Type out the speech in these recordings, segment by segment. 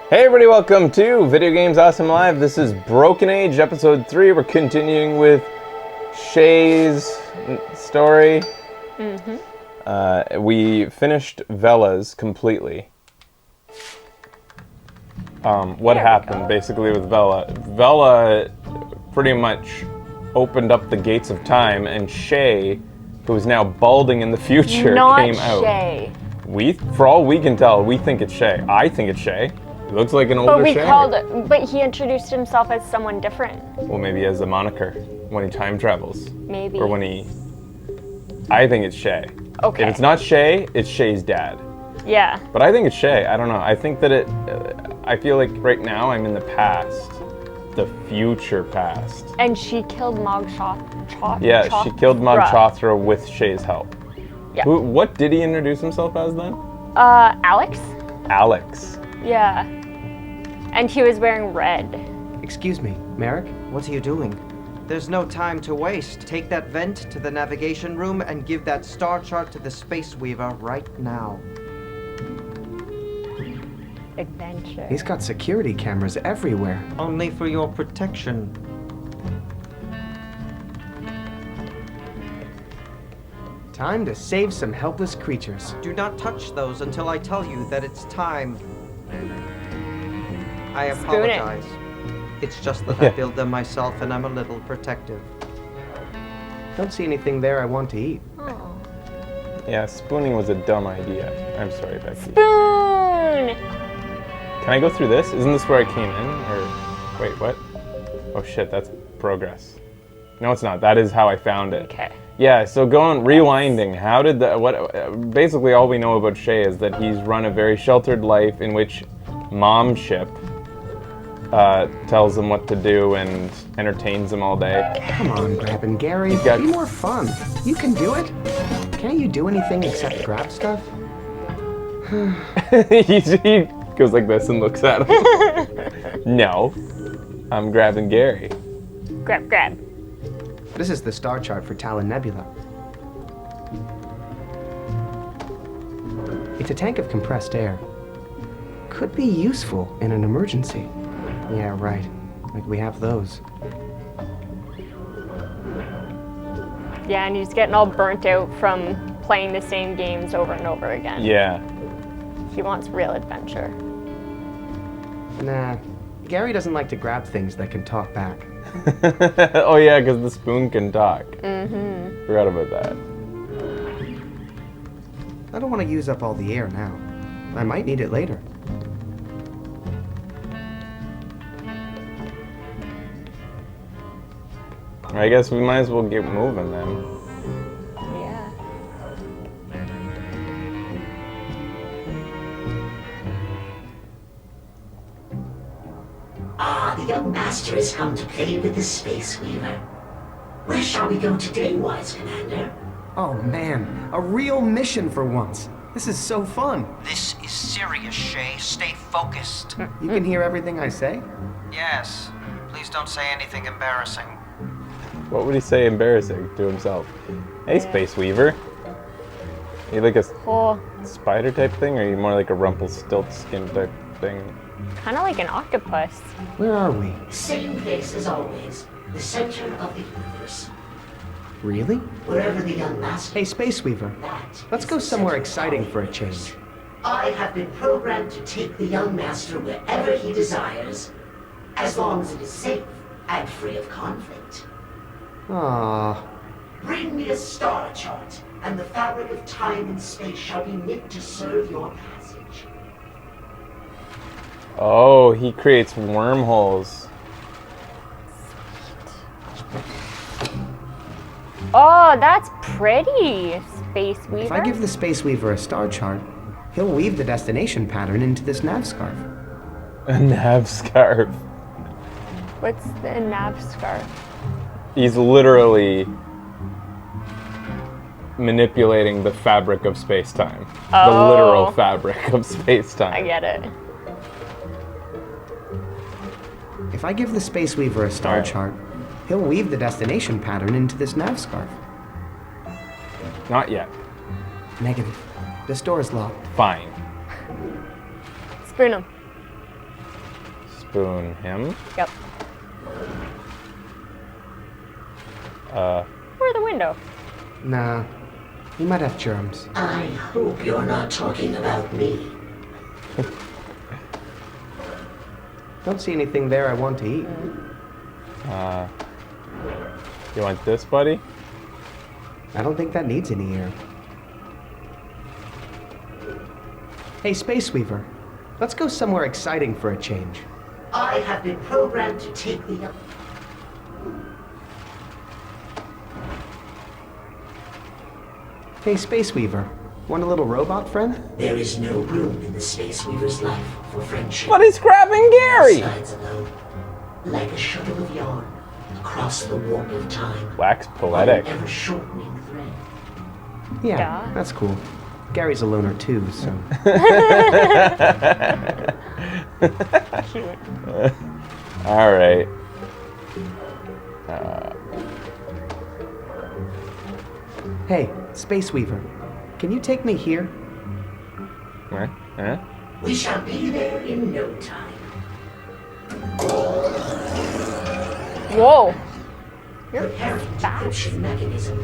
Hey everybody, welcome to Video Games Awesome Live. This is Broken Age, episode 3. We're continuing with Shay's story. We finished Vela's completely. What happened basically with Vela? Vela pretty much opened up the gates of time, and Shay, who is now balding in the future, came out. Not Shay. For all we can tell, we think it's Shay. I think it's Shay. He looks like an older Shay. But he introduced himself as someone different. Well, maybe as a moniker when he time travels. Maybe. Or when he... I think it's Shay. Okay. If it's not Shay, it's Shay's dad. Yeah. But I think it's Shay. I don't know. I think that I feel like right now I'm in the past. The future past. And she killed Mog Chothra. Yeah, she killed Mog Chothra with Shay's help. Yeah. What did he introduce himself as then? Alex? Alex. Yeah. And he was wearing red. Excuse me, Merrick, what are you doing? There's no time to waste. Take that vent to the navigation room and give that star chart to the Space Weaver right now. Adventure. He's got security cameras everywhere. Only for your protection. Time to save some helpless creatures. Do not touch those until I tell you that it's time. I apologize. It's just that I build them myself and I'm a little protective. Don't see anything there I want to eat. Oh. Yeah, spooning was a dumb idea. I'm sorry, Becky. Spoon! Can I go through this? Isn't this where I came in? Or wait, what? Oh shit, that's progress. No, it's not. That is how I found it. Okay. Yeah, so rewinding. How did basically all we know about Shay is that he's run a very sheltered life in which Mom Ship tells him what to do and entertains him all day. Come on, Grab and Gary, be more fun. You can do it. Can't you do anything except grab stuff? he goes like this and looks at him. No, I'm grabbing Gary. Grab. This is the star chart for Talon Nebula. It's a tank of compressed air. Could be useful in an emergency. Yeah, right. Like we have those. Yeah, and he's getting all burnt out from playing the same games over and over again. Yeah. He wants real adventure. Nah. Gary doesn't like to grab things that can talk back. Oh yeah, because the spoon can talk. Mm-hmm. Forgot about that. I don't want to use up all the air now. I might need it later. I guess we might as well get moving then. Yeah. The young master has come to play with the Space Weaver. Where shall we go today, wise commander? Oh man, a real mission for once. This is so fun. This is serious, Shay. Stay focused. You can hear everything I say? Yes. Please don't say anything embarrassing. What would he say embarrassing to himself? Hey, Space Weaver. Are you like a spider type thing, or are you more like a Rumpelstiltskin type thing? Kind of like an octopus. Where are we? Same place as always. The center of the universe. Really? Wherever the young master... Hey, Space Weaver. Let's go somewhere exciting for a change. I have been programmed to take the young master wherever he desires, as long as it is safe and free of conflict. Aww. Bring me a star chart, and the fabric of time and space shall be knit to serve your passage. Oh, he creates wormholes. Oh, that's pretty, Space Weaver. If I give the Space Weaver a star chart, he'll weave the destination pattern into this nav scarf. A nav scarf. What's the nav scarf? He's literally manipulating the fabric of space-time. Oh. The literal fabric of space-time. I get it. If I give the Space Weaver a star chart, he'll weave the destination pattern into this nav scarf. Not yet. Negative. This door is locked. Fine. Spoon him. spoon him. Yep. Where's the window? Nah, he might have germs. I hope you're not talking about me. Don't see anything there I want to eat. You want this, buddy? I don't think that needs any air. Hey, Space Weaver, let's go somewhere exciting for a change. I have been programmed to take the... Hey, Space Weaver, want a little robot friend? There is no room in the Space Weaver's life for friendship. But he's grabbing Gary! Slides alone, like a shuttle of yarn, across the warp of time. Wax On poetic. an ever-shortening thread. Yeah, that's cool. Gary's a loner too, so... Cute. All right. Hey, Space Weaver, can you take me here? Huh? We shall be there in no time. Whoa. Preparing decryption mechanism.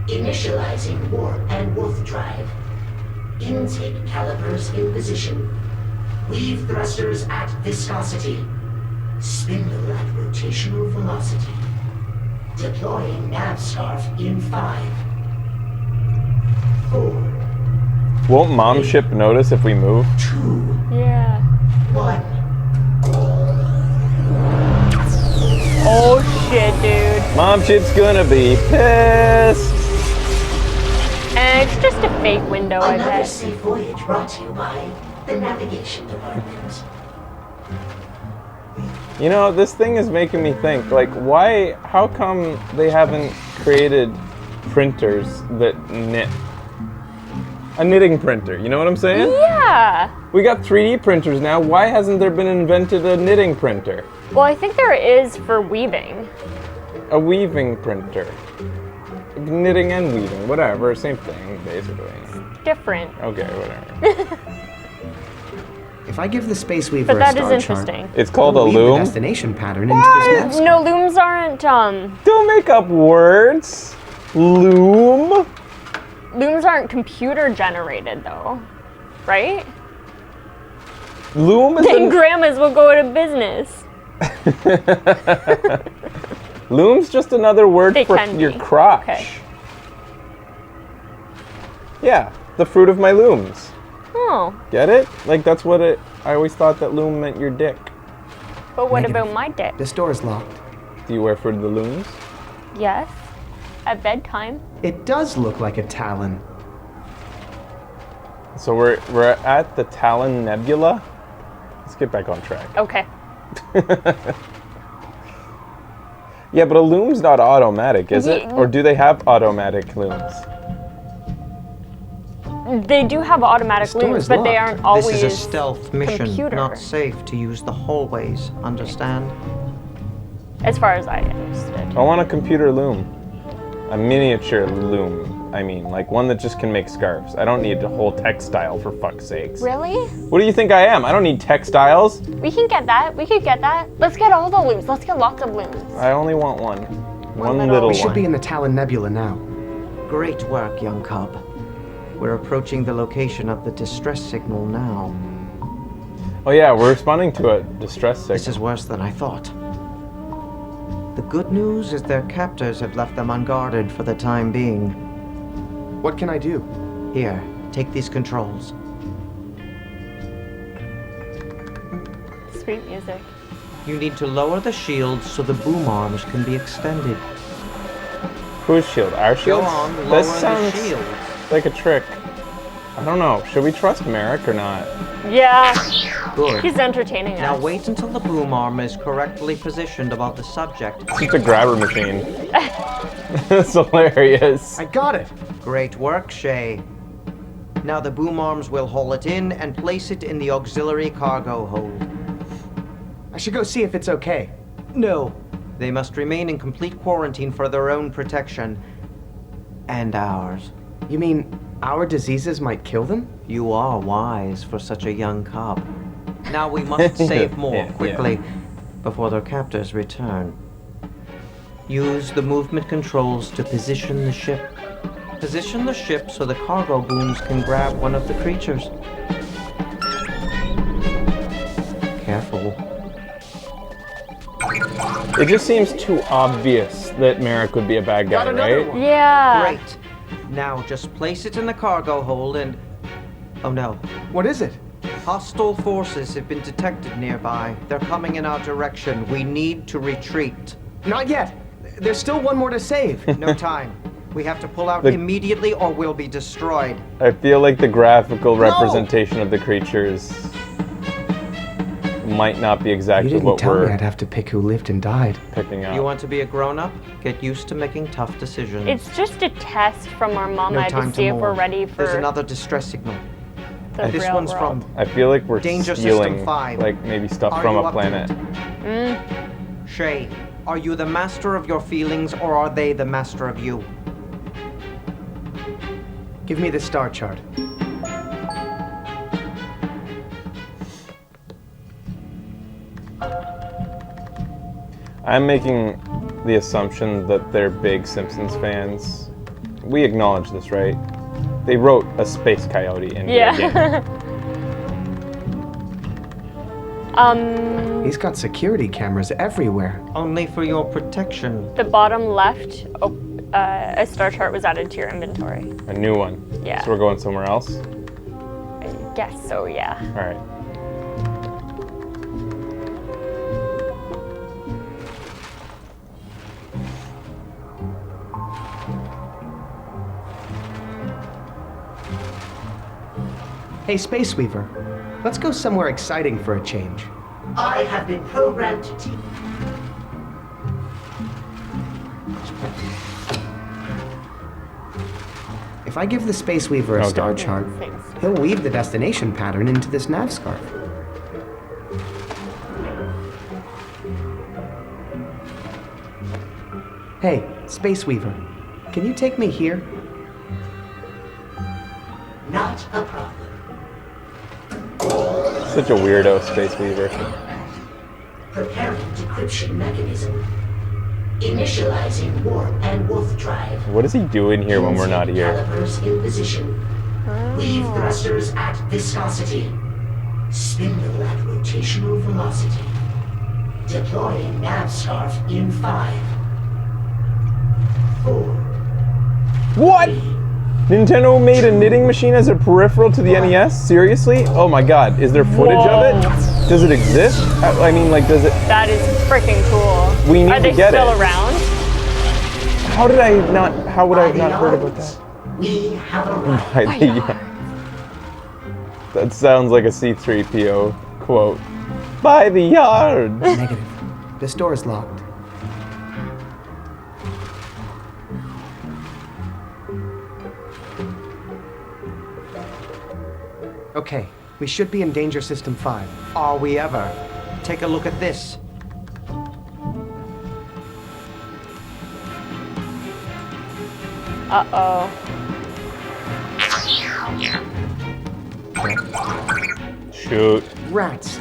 Initializing warp and wolf drive. Intake calipers in position. Weave thrusters at viscosity. Spindle at rotational velocity. Deploying nav scarf in 5, 4, Won't mom ship notice if we move? 2, Yeah. 1. Oh shit, dude. Mom ship's gonna be pissed. And it's just a fake window, I Another bet. safe voyage brought to you by the navigation department. You know, this thing is making me think, like, how come they haven't created printers that knit? A knitting printer, you know what I'm saying? Yeah. We got 3D printers now, why hasn't there been invented a knitting printer? Well, I think there is for weaving. A weaving printer. Knitting and weaving, whatever, same thing, basically. Different. Okay, whatever. If I give the Space Weaver But a that is star interesting. chart, It's called a we'll weave the loom. destination pattern into this map. No, looms aren't, Don't make up words. Loom. looms aren't computer generated though, right? Loom is Then grandmas will go out of business. Loom's just another word They for can your be. crotch. Okay. Yeah, the fruit of my looms. Oh, Get it? Like that's what it. I always thought that loom meant your dick. but what Negative. about my dick? This door is locked. Do you wear Fruit of the Looms? Yes. At bedtime. It does look like a talon. So we're at the Talon Nebula. Let's get back on track. Okay. Yeah, but a loom's not automatic, is it? Ye- Or do they have automatic looms? They do have automatic This door looms, is but they locked. aren't always This is a stealth mission, computer. not safe to use the hallways, understand? As far as I understood. I want a computer loom. A miniature loom. I mean, like one that just can make scarves. I don't need a whole textile for fuck's sakes. Really? What do you think I am? I don't need textiles. We can get that. We could get that. Let's get all the looms. Let's get lots of looms. I only want one. One little- little We should one. be in the Talon Nebula now. Great work, young cub. We're approaching the location of the distress signal now. Oh yeah, we're responding to a distress signal. This is worse than I thought. The good news is their captors have left them unguarded for the time being. What can I do? Here, take these controls. Sweet music. You need to lower the shields so the boom arms can be extended. Whose shield? Our Go shield? on, lower This the sounds shields. like a trick. I don't know. Should we trust Merrick or not? Yeah. Good. He's entertaining Now us. wait until the boom arm is correctly positioned above the subject. It's just a grabber machine. It's hilarious. I got it! Great work, Shay. Now the boom arms will haul it in and place it in the auxiliary cargo hold. I should go see if it's okay. No, they must remain in complete quarantine for their own protection. And ours. You mean our diseases might kill them? You are wise for such a young cub. Now we must save more Yeah, quickly before their captors return. Use the movement controls to position the ship. Position the ship so the cargo booms can grab one of the creatures. Careful. It just seems too obvious that Merrick would be a bad guy, right? Yeah. Great. Now just place it in the cargo hold and... Oh no. What is it? Hostile forces have been detected nearby. They're coming in our direction. We need to retreat. Not yet. There's still one more to save. No time. We have to pull out The- immediately or we'll be destroyed. I feel like the graphical representation of the creatures might not be You exactly didn't what tell me we're I'd have to pick who lived and died. picking up. You want to be a grown-up? Get used to making tough decisions. It's just a test from our mama no to time see to if we're mourn. ready for There's another distress signal. the This real one's world. from I feel like we're Danger System stealing, 5. like, maybe stuff Are from you a up to planet. it? Shay, are you the master of your feelings or are they the master of you? Give me the star chart. I'm making the assumption that they're big Simpsons fans. We acknowledge this, right? They wrote a space coyote in their game. Yeah. He's got security cameras everywhere. Only for your protection. The bottom left, a star chart was added to your inventory. A new one. Yeah. So we're going somewhere else? I guess so, yeah. All right. Hey, Space Weaver. Let's go somewhere exciting for a change. I have been programmed to teach. If I give the Space Weaver a Okay. star chart, Thanks. he'll weave the destination pattern into this nav scarf. Hey, Space Weaver, can you take me here? Not a problem. Such a weirdo, Space Weaver. Preparing decryption mechanism. Initializing warp and wolf drive. What is he doing here when we're not here? Calipers in position. Weave thrusters at viscosity. Spindle at rotational velocity. Deploying nav scarf in 5, 4. What? Nintendo made a knitting machine as a peripheral to the NES? Seriously? Oh my god, is there footage of it? Does it exist? I mean, like, does it... That is freaking cool. We need Are they to get still it. around? How did I not... How would I have not heard about that? We have arrived. Yeah. That sounds like a C-3PO quote. By the yard! Negative. This door is locked. Okay, we should be in Danger System 5. Are we ever? Take a look at this. Uh-oh. Shoot. Rats.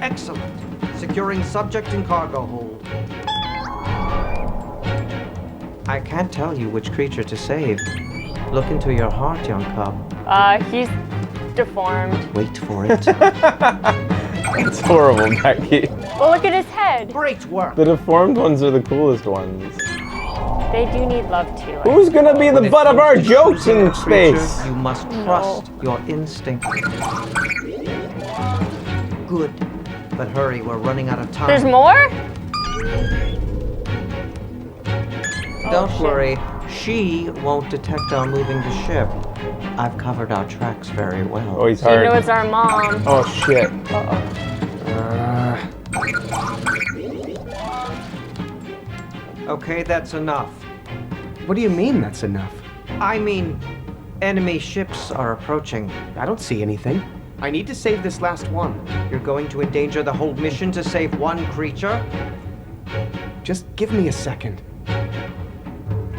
Excellent. Securing subject and cargo hold. I can't tell you which creature to save. Look into your heart, young cub. He's deformed. Wait for it. It's horrible, Becky. Well, look at his head. Great work. The deformed ones are the coolest ones. They do need love too. Who's gonna be the When it butt of comes our to jokes choosing in a creature, space? You must trust your instinct. Good. But hurry, we're running out of time. There's more? Don't shit. worry. She won't detect our moving the ship. I've covered our tracks very well. Oh, he's You know hard. it's our mom. Oh, shit. Okay, that's enough. What do you mean that's enough? I mean, enemy ships are approaching. I don't see anything. I need to save this last one. You're going to endanger the whole mission to save one creature? Just give me a second.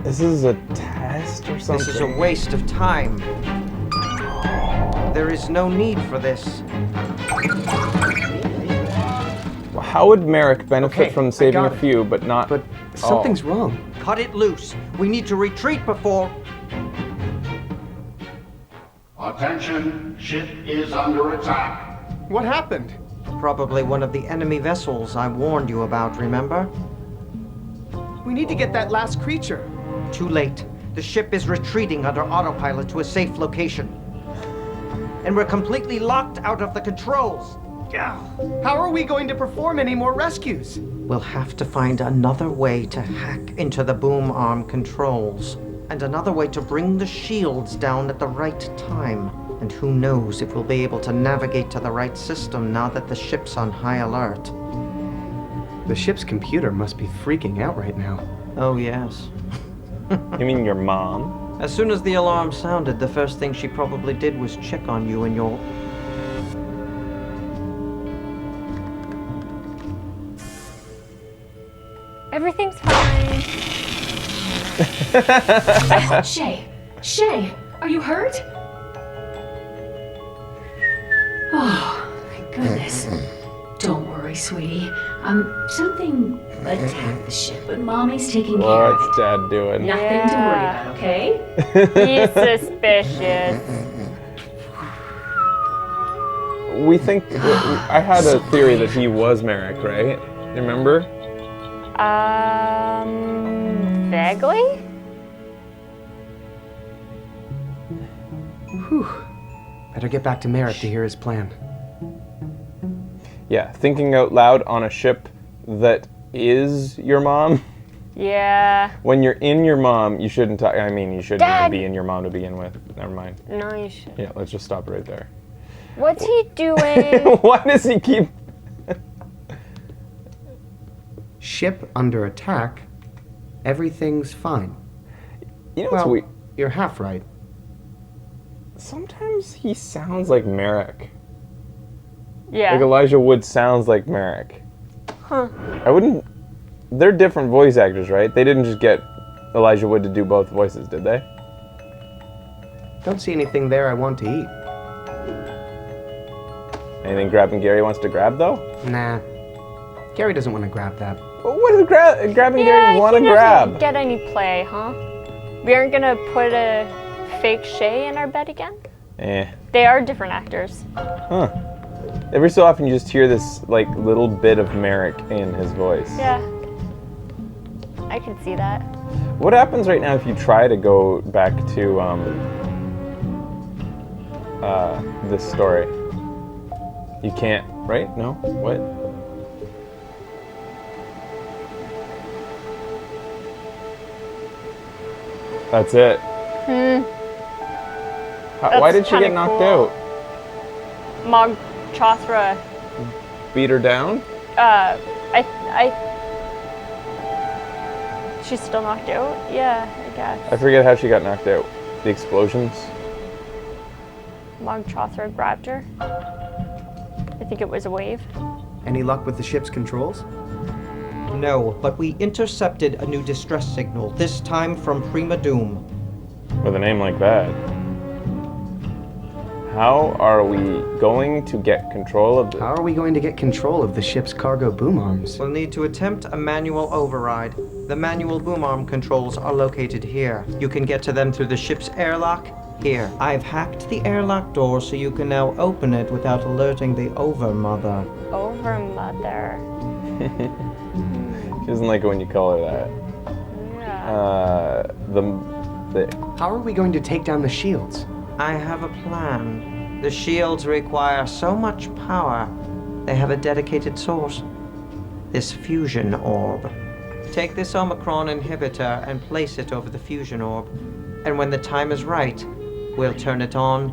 This is a test or something? This is a waste of time. There is no need for this. How would Merrick benefit Okay, from I saving got a it. few, but not? But something's wrong. Cut it loose. We need to retreat before... Attention, ship is under attack. What happened? Probably one of the enemy vessels I warned you about, remember? We need to get that last creature. Too late. The ship is retreating under autopilot to a safe location. And we're completely locked out of the controls. How are we going to perform any more rescues? We'll have to find another way to hack into the boom arm controls. And another way to bring the shields down at the right time. And who knows if we'll be able to navigate to the right system now that the ship's on high alert. The ship's computer must be freaking out right now. Oh, yes. You mean your mom? As soon as the alarm sounded, the first thing she probably did was check on you and your... Everything's fine. Shay, are you hurt? Oh, thank goodness. Don't worry, sweetie. Something attacked the ship, but Mommy's taking care of What's it. Dad doing? Nothing to worry Yeah. about, okay? He's suspicious. We think I had a theory that he was Merrick, right? Remember? Vaguely? Whew. Better get back to Merrick to hear his plan. Yeah, thinking out loud on a ship that is your mom. Yeah. When you're in your mom, you shouldn't talk. I mean, you shouldn't even Dad! be in your mom to begin with. Never mind. No, you should. Yeah, let's just stop right there. What's he doing? Why does he keep? Ship under attack. Everything's fine. You know what's Well, weird? you're half right. Sometimes he sounds like Merrick. Yeah. Like Elijah Wood sounds like Merrick. Huh. I wouldn't. They're different voice actors, right? They didn't just get Elijah Wood to do both voices, did they? Don't see anything there I want to eat. Anything Grabbing Gary wants to grab, though? Nah. Gary doesn't want to grab that. Well, what does Grabbing Yeah, Gary want to he doesn't grab? get any play, huh? We aren't gonna put a fake Shay in our bed again? Eh. They are different actors. Huh. Every so often you just hear this, like, little bit of Merrick in his voice. Yeah. I can see that. What happens right now if you try to go back to, this story? You can't, right? No? What? That's it. Why did she kinda get knocked cool. out? Mog Chothra, Beat her down? she's still knocked out? Yeah, I guess. I forget how she got knocked out. The explosions? Mog Chothra grabbed her. I think it was a wave. Any luck with the ship's controls? No, but we intercepted a new distress signal, this time from Prima Doom. With a name like that. How are we going to get control of How are we going to get control of the ship's cargo boom arms? We'll need to attempt a manual override. The manual boom arm controls are located here. You can get to them through the ship's airlock. Here, I've hacked the airlock door so you can now open it without alerting the Overmother. Over mother. She doesn't like it when you call her that. Yeah. The How are we going to take down the shields? I have a plan. The shields require so much power, they have a dedicated source. This fusion orb. Take this Omicron inhibitor and place it over the fusion orb. And when the time is right, we'll turn it on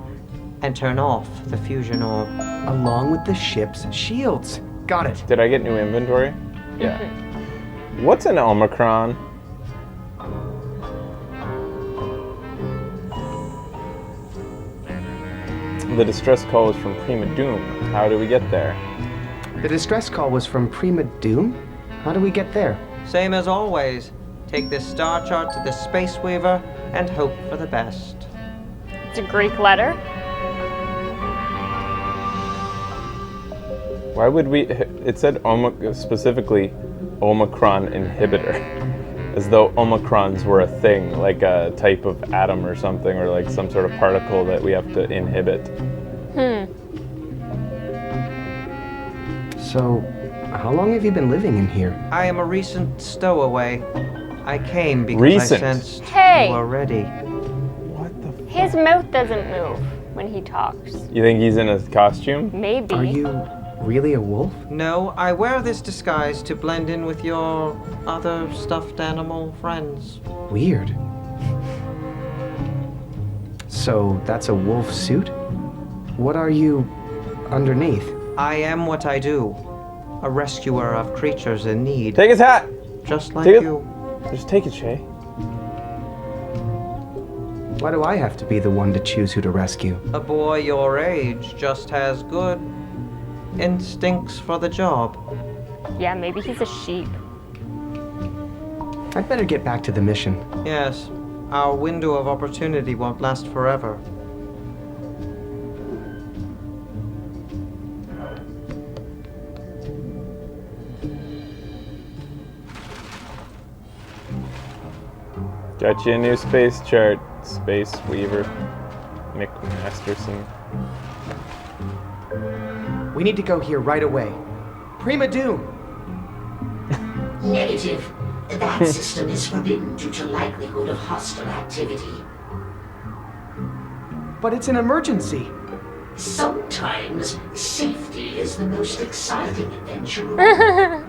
and turn off the fusion orb. Along with the ship's shields. Got it. Did I get new inventory? Yeah. What's an Omicron? The distress call is from Prima Doom. How do we get there? The distress call was from Prima Doom? How do we get there? Same as always. Take this star chart to the Space Weaver and hope for the best. It's a Greek letter. Why would we? It said specifically Omicron inhibitor, as though Omicrons were a thing, like a type of atom or something, or like some sort of particle that we have to inhibit. So, how long have you been living in here? I am a recent stowaway. I came because Recent? I sensed Hey! you were ready. What the? His mouth doesn't move when he talks. You think he's in a costume? Maybe. Are you really a wolf? No, I wear this disguise to blend in with your other stuffed animal friends. Weird. So, that's a wolf suit? What are you underneath? I am what I do. A rescuer of creatures in need. Take his hat. Just like Take it. you. Just take it, Shay. Why do I have to be the one to choose who to rescue? A boy your age just has good instincts for the job. Yeah, maybe he's a sheep. I'd better get back to the mission. Yes, our window of opportunity won't last forever. Got you a new space chart, Space Weaver, Mick Masterson. We need to go here right away. Prima Doom! Negative. That system is forbidden due to likelihood of hostile activity. But it's an emergency. Sometimes safety is the most exciting adventure of all.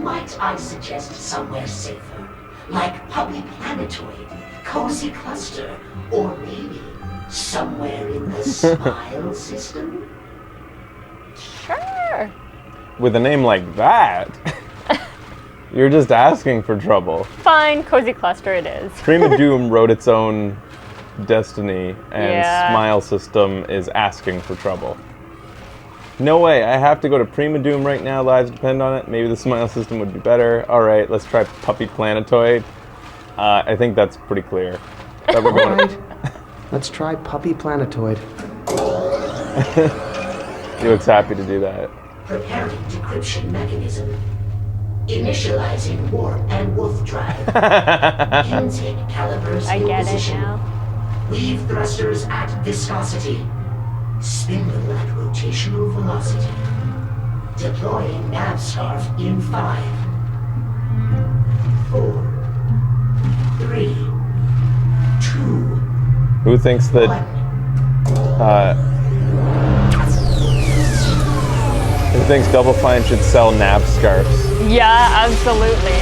Might I suggest somewhere safer, like Puppy Planetoid, Cozy Cluster, or maybe somewhere in the Smile System? Sure. With a name like that, you're just asking for trouble. Fine, Cozy Cluster it is. Prima Doom wrote its own destiny, and Yeah. Smile System is asking for trouble. No way, I have to go to Prima Doom right now, lives depend on it. Maybe the Smile System would be better. Alright, let's try Puppy Planetoid. I think that's pretty clear. That we're going Alright. Let's try Puppy Planetoid. He looks happy to do that. Preparing decryption mechanism. Initializing warp and wolf drive. Intake calipers I in get it position. now. Weave thrusters at viscosity. Spindle at rotational velocity. Deploying nav scarf in 5, 4, 3, 2, Who thinks that 1. who thinks Double Fine should sell nav scarves Yeah, absolutely.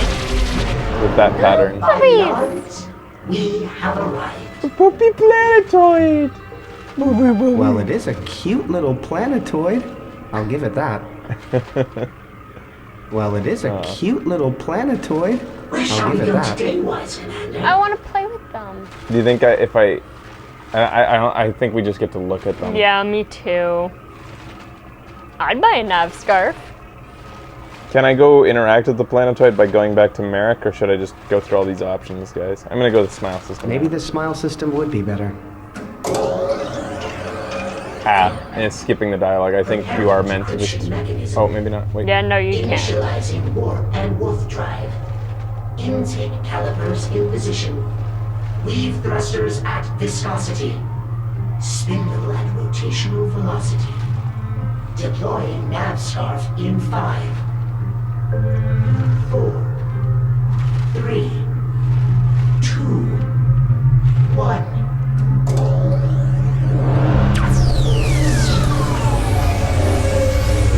with that pattern? Beyond, we have arrived. Puppy Planetoid! Well, it is a cute little planetoid. I'll give it that. Well, it is a cute little planetoid. Where shall I'll we give it go that. today, Wise Commander? I want to play with them. Do you think I think we just get to look at them? Yeah, me too. I'd buy a nav scarf. Can I go interact with the planetoid by going back to Merrick, or should I just go through all these options, guys? I'm gonna go to the Smile System. Maybe the Smile System would be better. And it's skipping the dialogue. I think you are meant to just... Decryption mechanism. Oh, maybe not. Wait. Yeah, no, you can't. Initializing warp and wolf drive. Intake calipers in position. Weave thrusters at viscosity. Spindle at rotational velocity. Deploying nav scarf in 5, 4, 3, 2, 1.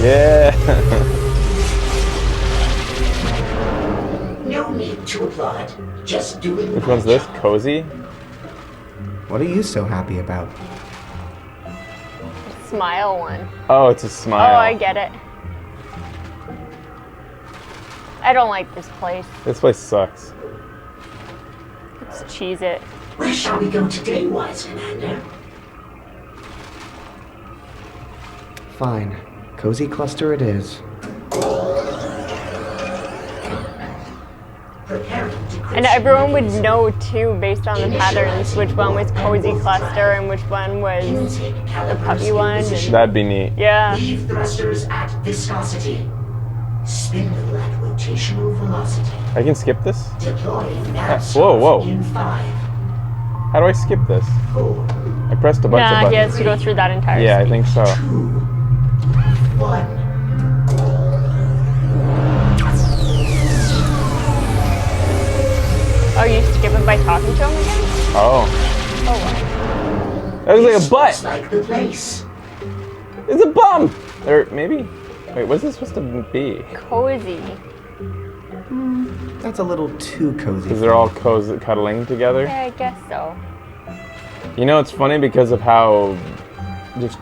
Yeah! No need to applaud. Just doing Which my one's this? job. Cozy? What are you so happy about? Smile one. Oh, it's a smile. Oh, I get it. I don't like this place. This place sucks. Let's cheese it. Where shall we go today, Wise Commander? Fine. Cozy Cluster it is. Preparing decryption And everyone would know too, based on the patterns, which one was Cozy Cluster and which one was the puppy one. And, That'd be neat. yeah. Leave thrusters at viscosity. Spindle at rotational velocity. I can skip this? Deploying nav Whoa, whoa. in 5, How do I skip this? 4, I pressed a bunch of Nah, buttons. he has to go through that entire Yeah, I speech. think so. 1. Oh, you skip it by talking to him again? Oh. Oh, wow. That was like a butt. Looks like the place. It's a bum! Or maybe? Wait, what's this supposed to be? Cozy. That's a little too cozy. Because they're all cuddling together? Yeah, I guess so. You know, it's funny because of how just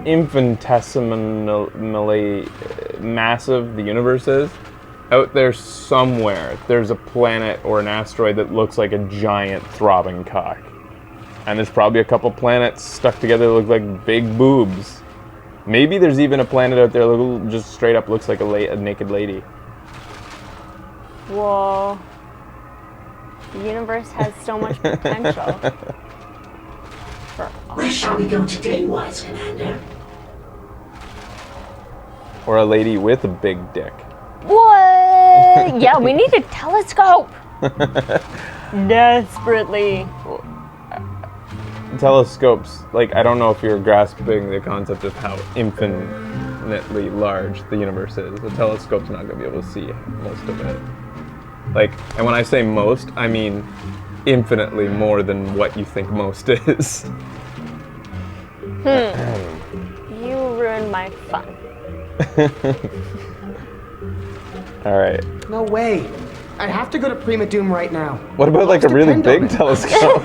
infinitesimally massive the universe is. Out there somewhere, there's a planet or an asteroid that looks like a giant throbbing cock. And there's probably a couple planets stuck together that look like big boobs. Maybe there's even a planet out there that just straight up looks like a naked lady. Whoa. The universe has so much potential. Where shall we go today, wise commander? Or a lady with a big dick. What? Yeah, we need a telescope. Desperately. Telescopes, like, I don't know if you're grasping the concept of how infinitely large the universe is. The telescope's not going to be able to see most of it. Like, and when I say most, I mean infinitely more than what you think most is. You ruined my fun. Alright. No way. I have to go to Prima Doom right now. What about like a really Depend on big it. telescope?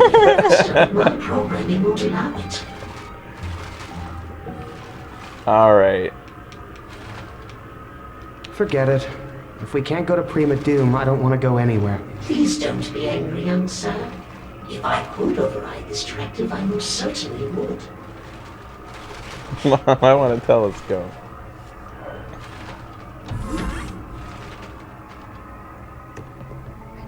My programming won't allow it. Alright. Forget it. If we can't go to Prima Doom, I don't want to go anywhere. Please don't be angry, young sir. If I could override this directive, I most certainly would. Mom, I want a telescope.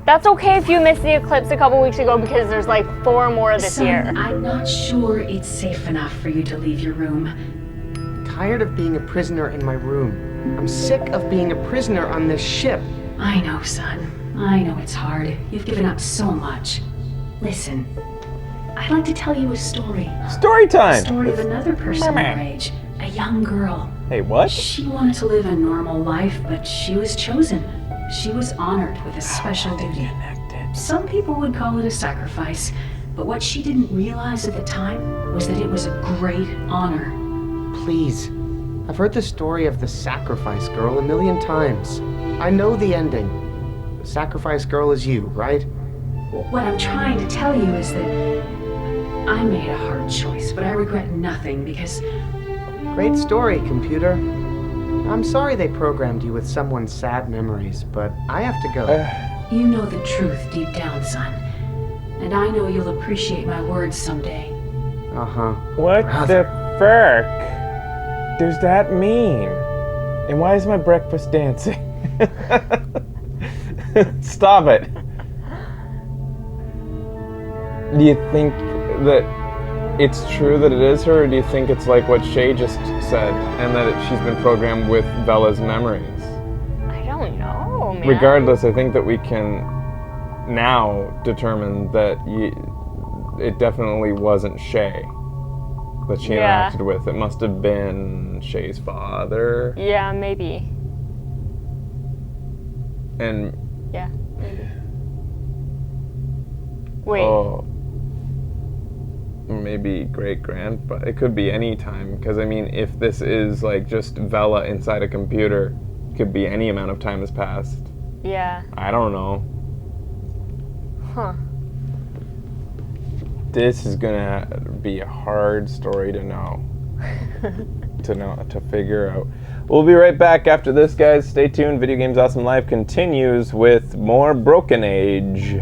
That's okay if you missed the eclipse a couple weeks ago because there's like 4 more this Son, year. I'm not sure it's safe enough for you to leave your room. Tired of being a prisoner in my room. I'm sick of being a prisoner on this ship. I know, son. I know it's hard. You've given up so much. Listen, I'd like to tell you a story. Story A time! story of another person Merman. our age. A young girl. Hey, what? She wanted to live a normal life, but she was chosen. She was honored with a special duty. Some people would call it a sacrifice, but what she didn't realize at the time was that it was a great honor. Please. I've heard the story of the Sacrifice Girl a million times. I know the ending. The Sacrifice Girl is you, right? What I'm trying to tell you is that I made a hard choice, but I regret nothing because Great story, computer. I'm sorry they programmed you with someone's sad memories, but I have to go. you know the truth deep down, son. And I know you'll appreciate my words someday. Uh-huh. What Brother. the frick does that mean? And why is my breakfast dancing? Stop it. Do you think that it's true that it is her, or do you think it's like what Shay just said, and that she's been programmed with Bella's memories? I don't know, man. Regardless, I think that we can now determine that it definitely wasn't Shay that she Yeah. interacted with. It must have been Shay's father. Yeah, maybe. And Yeah, maybe. Wait. oh, maybe great grandpa. It could be any time, because I mean, if this is like just Vela inside a computer, it could be any amount of time has passed. Yeah. I don't know. Huh. This is gonna be a hard story to know. to figure out. We'll be right back after this, guys. Stay tuned. Video Games Awesome Live continues with more Broken Age.